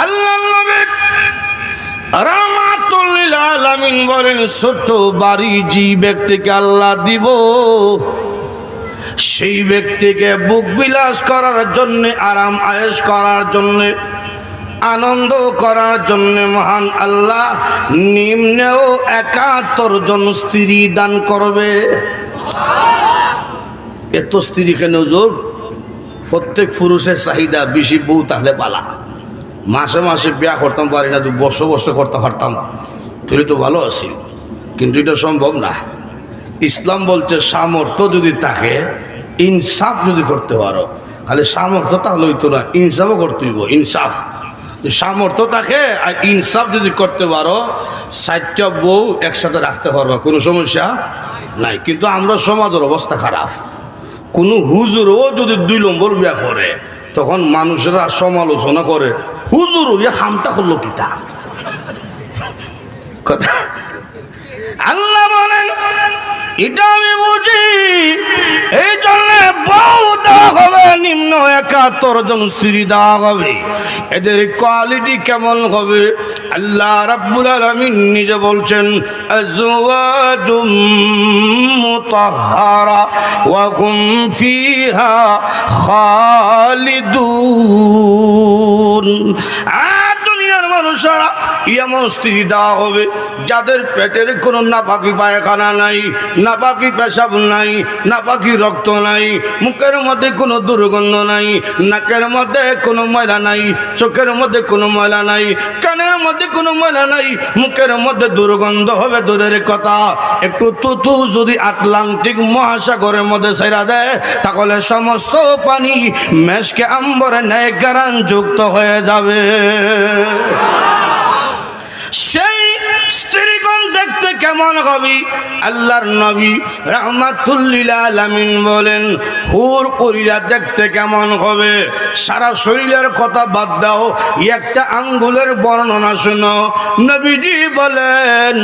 আল্লাহর নবী রাহমাতুল লিল আলামিন বলেন, ছোট বাড়ি যে ব্যক্তিকে আল্লাহ দিব সেই ব্যক্তিকে বুক বিলাস করার জন্য, আরাম আয়েশ করার জন্য, আনন্দ করার জন্য মহান আল্লাহ নিম্নেও ৭১ জন স্ত্রী দান করবে। এত স্ত্রী কেন হুজুর? প্রত্যেক পুরুষের চাহিদা বেশি বউ তাহলে পালা। মাসে মাসে বিয়া করতাম পারি না, বছর বছর করতে পারতাম তুই তো ভালো আছি, কিন্তু এটা সম্ভব না। ইসলাম বলছে সামর্থ্য যদি থাকে, ইনসাফ যদি করতে পারো, তাহলে সামর্থ্য তাহলে হইতো না, ইনসাফও করতে হইব। ইনসাফ সামর্থ্য থাকে আর ইনসাফ যদি করতে পারো, ৬০টা বউ একসাথে রাখতে পারবা, কোনো সমস্যা নাই। কিন্তু আমরা সমাজের অবস্থা খারাপ। কোনো হুজুরও যদি ২ নম্বর বিয়া করে, তখন মানুষেরা সমালোচনা করে, হুজুর ইয়া হামটা করলো কিতা কথা। আল্লাহ বলেন এটা আমি বুঝি, এই জন্য বউ দেওয়া হবে, নিম্ন ৭১ জন স্ত্রী দেওয়া হবে। এদের কোয়ালিটি কেমন হবে? আল্লাহ রাব্বুল আলামিন নিজে বলছেন, আজওয়াজুম মুতাহহারা ওয়া হুম ফিহা খালিদুন। দুনিয়ার মানুষেরা এমন স্ত্রী দেওয়া হবে যাদের পেটের কোনো নাপাকি পায়খানা নাই, নাপাকি পেশাব নাই, নাপাকি রক্ত নাই, মুখের মধ্যে কোনো দুর্গন্ধ নাই, নাকের মধ্যে কোনো ময়লা নাই, চোখের মধ্যে কোনো ময়লা নাই, কানের মধ্যে কোনো ময়লা নাই, মুখের মধ্যে দুর্গন্ধ হবে দূরের কথা, একটু তুতু যদি আটলান্টিক মহাসাগরের মধ্যে ছেড়া দেয়, তাহলে সমস্ত পানি মেশকে আম্বরে ন্যায় গারান যুক্ত হয়ে যাবে। সেই স্ত্রীগণ দেখতে কেমন হবে? আল্লাহর নবী রাহমাতুল লিল আলামিন বলেন, হুর পরীরা দেখতে কেমন হবে? সারা শরীরের কথা বাদ দাও, একটা আঙ্গুলের বর্ণনা শোনো। নবীজি বলেন,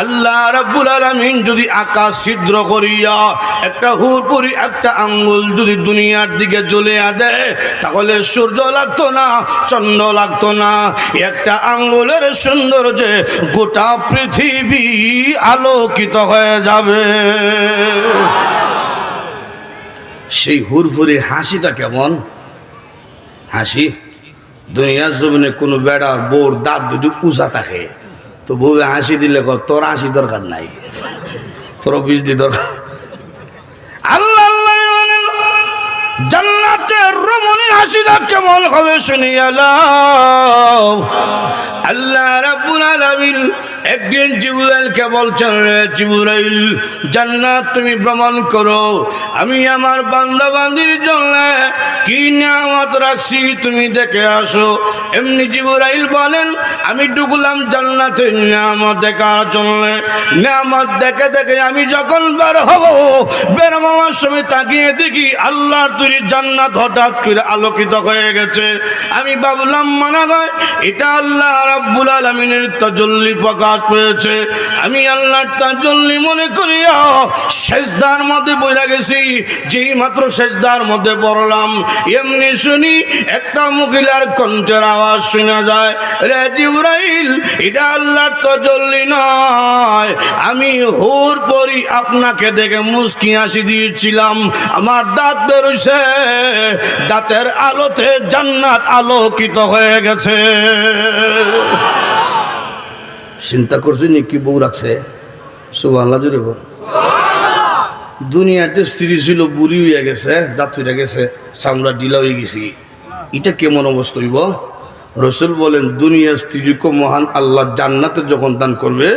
আল্লাহ রাব্বুল আলামিন যদি আকাশ ছিদ্র করিয়া একটা হুর পরি একটা আঙ্গুল যদি দুনিয়ার দিকে জ্বলিয়া দেয়, তাহলে সূর্য লাগতো না, চন্দ্র লাগতো না, একটা আঙ্গুলের সৌন্দর্যে গোটা পৃথিবী আলোকিত হয়ে যাবে। সেই হুরফুরির হাসিটা কেমন হাসি? দুনিয়ার জমিনে কোনো বেড়ার বউর দাঁত দুটি উঁচা থাকে, তো বউ হাসি দিলে তোর হাসি দরকার নাই, তোর বিজলি দরকার। আল্লাহ জান্নাতের রমণী হাসিটা কেমন হবে শুনিয়া লও। আল্লাহ রাব্বুল আলামিন একদিন জিবরাইলকে বলছেন, রে জিবরাইল, জান্নাত তুমি ভ্রমণ করো, আমি আমার বান্দা বান্দির জন্য কি নিয়ামত রাখছি তুমি দেখে আসো। এমনি জিবরাইল বলেন, আমি ঢুকলাম জান্নাতের নিয়ামত দেখার জন্য। নিয়ামত দেখে দেখে আমি যখন বের হব, বের হওয়ার সময় তাকিয়ে দেখি আল্লাহর তৈরি জান্নাত হঠাৎ করে আলোকিত হয়ে গেছে। আমি ভাবলাম মনে হয় এটা আল্লাহ রাব্বুল আলামিনের তাজাল্লি প্রকাশ পেয়েছে। আমি আল্লাহর তাজাল্লি মনে করিয়া সেজদার মধ্যে পড়ে গেছি। যেই মাত্র সেজদার মধ্যে পড়লাম, এমনি শুনি একটা মহিলার কণ্ঠের আওয়াজ শোনা যায়, রে জিবরাইল, এটা আল্লাহর তাজাল্লি নয়, আমি হুর পরি আপনাকে দেখে মুস্কি হাসি দিয়েছিলাম, আমার দাঁত বেরোইছে, দাঁতের আলোতে জান্নাত আলোকিত হয়ে গেছে। চিন্তা করছি নি কি বউ রাখছে? সুবহানাল্লাহ জুড়ে বল। দুনিয়াতে স্ত্রী ছিল, বুড়ি হয়ে গেছে, দাঁত হয়ে গেছে, চামড়া ঢিলা হয়ে গেছি, এটা কেমন অবস্থা হইব? রসুল বলেন, দুনিয়ার স্ত্রীকে মহান আল্লাহ জান্নাতে যখন দান করবে,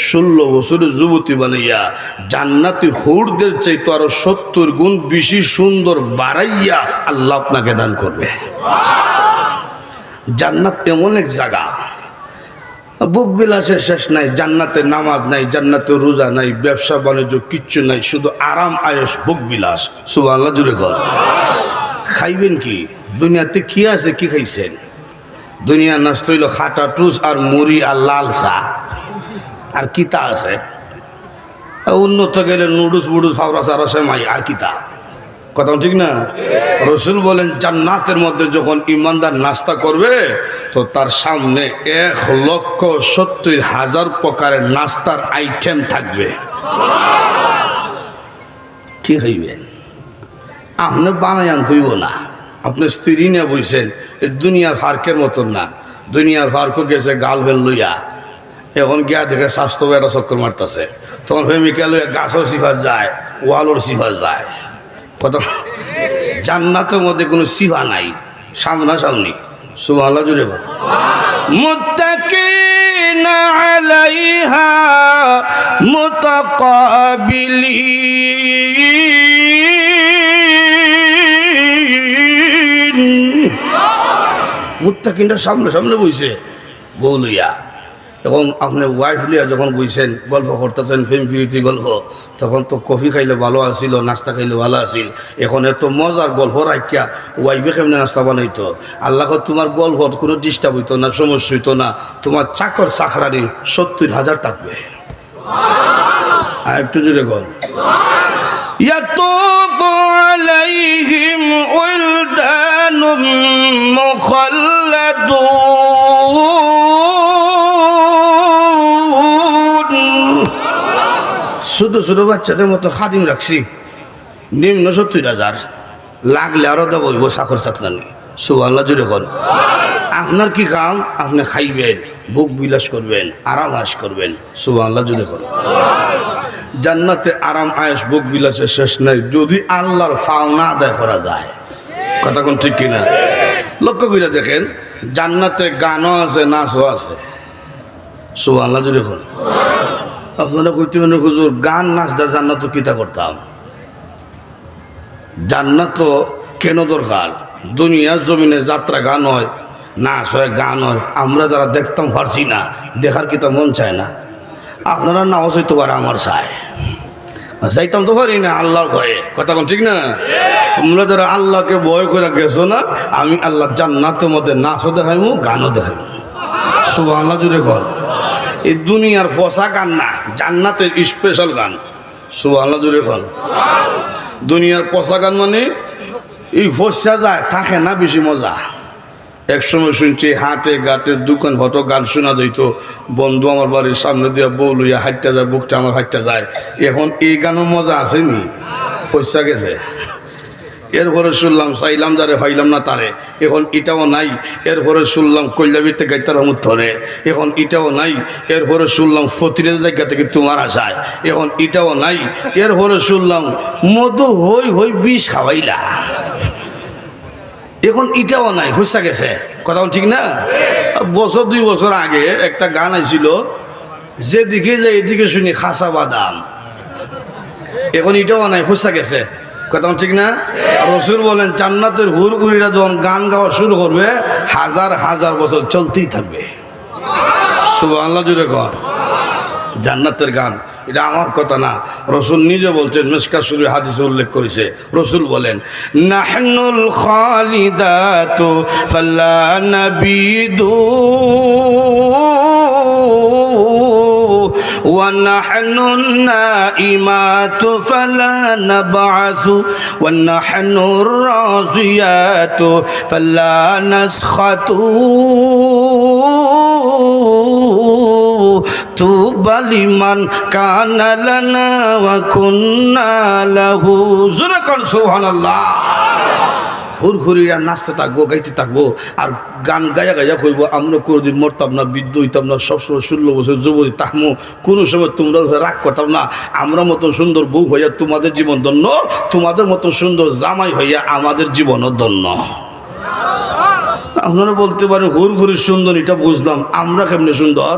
16 বছরের যুবতী বানাইয়া জান্নাতি হুরদের চাইতে আরো 70 গুণ বেশি সুন্দর বাড়াইয়া আল্লাহ আপনাকে দান করবে। জান্নাত এমন এক জায়গা, বুক বিলাসের শেষ নাই, জান্নাতে নামাজ নাই, জান্নাতে রোজা নাই, ব্যবসা বাণিজ্য কিচ্ছু নাই, শুধু আরাম আয়েশ বুক বিলাস। সুবহানাল্লাহ জুড়ে কর। খাইবেন কি? দুনিয়াতে কি আছে? কি খাইছেন? দুনিয়ার নাস্তা হইল খাটা টুস আর মুড়ি আর লাল চা, আর কিতা আছে? উন্নত গেলে নুডুস বুডুস ফাওরা সারা সেমাই, আর কিতা? কথা ঠিক না? রসুল বলেন জান্নাতের মধ্যে যখন ইমানদার নাস্তা করবে তো তার সামনে 1,70,000 প্রকারের নাস্তার আইটেম থাকবে। কি খাইবেন? আপনি বানাই আনতেইব না, আপনি স্ত্রী নিয়ে বইছেন। এই দুনিয়ার ফার্কের মতন না, দুনিয়ার ফার্কও গেছে গাল ফেল লইয়া, এখন গিয়া দেখে স্বাস্থ্য একটা চক্কর মারতেছে, তখন প্রেমিকা লইয়া গাছও সিফাত যায়, ওয়ালোর সিফাত যায়। কত জান্নাতের মধ্যে কোনো সিফা নাই, সামনাসামনি। সুবহানাল্লাহ জুড়ে বল। মুত্তাকিনা আলাইহা মুতাকাবিলিন। মুত্তাকিনরা সামনে সামনে বইছে বউ লইয়া। এবং আপনি ওয়াইফ লিয়া যখন বইছেন গল্প করতেছেন, প্রেম প্রীতি গল্প, তখন তো কফি খাইলে ভালো আসিল, নাস্তা খাইলে ভালো আসিল। এখন এত মজার গল্প রাখিয়া ওয়াইফে কেমনে নাস্তা বানাইতো? আল্লাহ তোমার গল্প কোনো ডিস্টার্ব হইতো না, সমস্যা হইতো না। তোমার চাকর চাকরানি 70,000 থাকবে। আর একটু জোরে কর। ইয়াতুফু আলাইহিম উলদানুম মুখাল্লাদুন। ছোট ছোট বাচ্চাদের মতো খাদিম রাখছি, নিম্ন 70,000, লাগলে আরো দেবো চাকর চাকরানি। সুবহানাল্লাহ জুড়ে কর। আপনার কি কাম? আপনি খাইবেন, ভোগ বিলাস করবেন, আরাম আয়েশ করবেন। সুবহানাল্লাহ জুড়ে কর। জান্নাতে আরাম আয়েশ ভোগ বিলাসের শেষ নাই যদি আল্লাহর ফাল না আদায় করা যায়। কথা কোন ঠিক কিনা? লক্ষ্য করে দেখেন, জান্নাতে গানও আছে, নাচও আছে। সুবহানাল্লাহ জুড়ে কর। আপনারা কইতে মনে হুজুর গান নাচ দা জান্নাত কিতা করতাম? জান্নাত কেন দরকার? দুনিয়ার জমিনে যাত্রা গান হয়, নাচ হয়, গান হয়, আমরা যারা দেখতাম পারছি না, দেখার কিতা মন চায় না? আপনারা নাও চাইতে পারে, আমার চায়, যাইতাম তো পারি না আল্লাহর ভয়ে। কথা কোন ঠিক না? তোমরা যারা আল্লাহকে ভয় করে গেছো না, আমি আল্লাহ জান্নাতের মধ্যে নাচও দেখাইমু, গানও দেখাইমু। সুবহানাল্লাহ জুড়ে কর। এই দুনিয়ার ফসা গান না, জান্নাতের স্পেশাল গান। সুবহানাল্লাহ জুড়ে কর। দুনিয়ার পচা গান মানে এই ফসা যায়, থাকে না বেশি মজা। একসময় শুনছি হাটে ঘাটে দোকান হতো গান শোনা যাইত, বন্ধু আমার বাড়ির সামনে দিয়ে বউ লইয়া হাঁটতে যায়, বুকটা আমার হাঁটতে যায়। এখন এই গানও মজা আসেনি, ফসা গেছে। এরপরে শুনলাম চাইলাম যারে ভাইলাম না তারে, এখন এটাও নাই। এরপরে শুনলাম কল্যাবীতে গাইতার হমুদ ধরে, এখন এটাও নাই। এরপরে শুনলাম ফতিরের জায়গা থেকে তোমার আশায়, এখন এটাও নাই। এরপরে শুনলাম মধু হই হই বিষ খাওয়াইলা, এখন এটাও নাই, হুসা গেছে। কথা ঠিক না? বছর 2 বছর আগে একটা গান আইছিল, যেদিকে যায় এদিকে শুনি খাসা বাদাম, এখন এটাও নাই, হুসা গেছে। কথা ঠিক না? রাসূল বলেন জান্নাতের হুরহুরিরা যখন গান গাওয়া শুরু করবে, 1000 বছর চলতেই থাকবে। সুবহানাল্লাহ জুড়ে কর। জান্নাতের গান, এটা আমার কথা না, রাসূল নিজে বলছেন, মিশকাত শরীফ হাদিসে উল্লেখ করেছে। রাসূল বলেন নাহনুল খালিদাতু ফালা নাবিদু ওয়া নাহনুন নাইমাতু ফালা নাবআসু ওয়া নাহনুর রাযিয়াতু ফালা নাসখাতু তুবা লিমান কানা লানা ওয়া কুন্না লাহু। সুবহানাল্লাহ। হুরহুরিয়া নাচতে থাকবো, গাইতে থাকবো, আর গান গায়া গায়া কইব আমরা কোনোদিন মরতাম না, বৃদ্ধ হইতাম না, সবসময় 16 বছর যুবতী তাহমো, কোনো সময় তোমরা রাগ করতাম না। আমরা মতো সুন্দর বউ হইয়া তোমাদের জীবন ধন্য, তোমাদের মতো সুন্দর জামাই হইয়া আমাদের জীবনও ধন্য। আপনারা বলতে পারেন হুরহুরি সুন্দর, এটা বুঝলাম, আমরা কেমনে সুন্দর?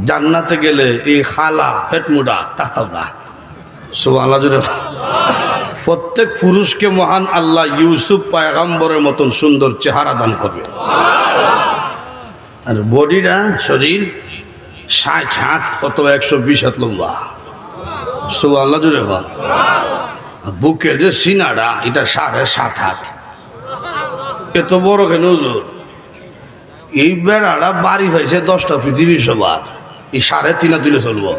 জান্নাতে গেলে এই খালা হেটমুডা থাকতাম না। সুবহানাল্লাহ জুড়ে। প্রত্যেক পুরুষকে মহান আল্লাহ ইউসুফ পয়গম্বরের মতন সুন্দর চেহারা দান করবে। আর বডিটা, শরীর 60 হাত অথবা 120 হাত লম্বা। সুবহানাল্লাহ জুড়ে। বুকের যে সিনাটা, এটা 7.5 হাত। এত বড় কেন হুজুর? এই বেড়াটা বাড়ি হয়েছে 10টা পৃথিবীর সবার, এই 3.5 তুলে চলবো।